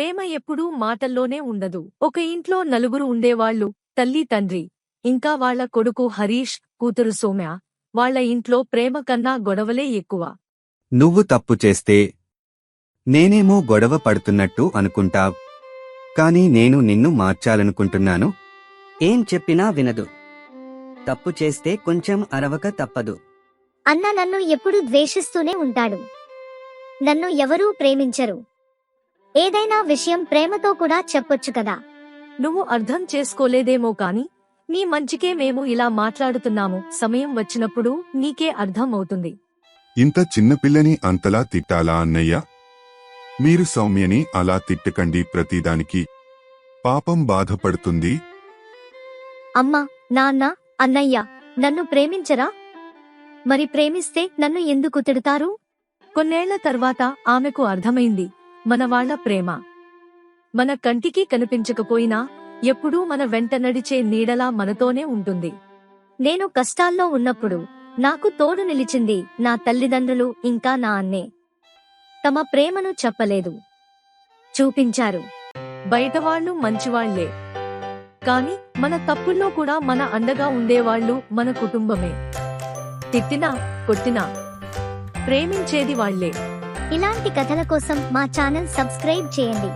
ప్రేమ ఎప్పుడూ మాటల్లోనే ఉండదు. ఒక ఇంట్లో నలుగురు ఉండేవాళ్లు, తల్లి తండ్రి, ఇంకా వాళ్ల కొడుకు హరీష్, కూతురు సౌమ్య. వాళ్ల ఇంట్లో ప్రేమ కన్నా గొడవలే ఎక్కువ. నువ్వు తప్పు చేస్తే నేనేమో గొడవ పడుతున్నట్టు అనుకుంటావ్. కాని నేను నిన్ను మార్చాలనుకుంటున్నాను. ఏం చెప్పినా వినదు. తప్పు చేస్తే కొంచెం అరవక తప్పదు. అన్న నన్ను ఎప్పుడు ద్వేషిస్తూనే ఉంటాడు. నన్ను ఎవరూ ప్రేమించరు. ఏదైనా విషయం ప్రేమతో కూడా చెప్పొచ్చు కదా. నువ్వు అర్థం చేసుకోలేదేమో కాని నీ మంచికే మేము ఇలా మాట్లాడుతున్నాము. సమయం వచ్చినప్పుడు నీకే అర్థం అవుతుంది. ఇంత చిన్నపిల్లని అంతలా తిట్టాలా అన్నయ్య? మీరు సౌమ్యని అలా తిట్టకండి ప్రతిదానికి. పాపం బాధపడుతుంది. అమ్మా, నాన్న, అన్నయ్య నన్ను ప్రేమించరా? మరి ప్రేమిస్తే నన్ను ఎందుకు తిడతారు? కొన్నేళ్ల తర్వాత ఆమెకు అర్థమైంది, మనవాళ్ల ప్రేమ మన కంటికి కనిపించకపోయినా ఎప్పుడూ మన వెంట నడిచే నీడలా మనతోనే ఉంటుంది. నేను కష్టాల్లో ఉన్నప్పుడు నాకు తోడు నిలిచింది నా తల్లిదండ్రులు, ఇంకా నా అన్నే. తమ ప్రేమను చెప్పలేదు, చూపించారు. బయటవాళ్లు మంచివాళ్లే, కాని మన తప్పుల్లో కూడా మన అండగా ఉండేవాళ్లు మన కుటుంబమే. తిట్టినా కొట్టినా ప్రేమించేది వాళ్లే. ఇలాంటి కథల కోసం మా ఛానల్ సబ్స్క్రైబ్ చేయండి.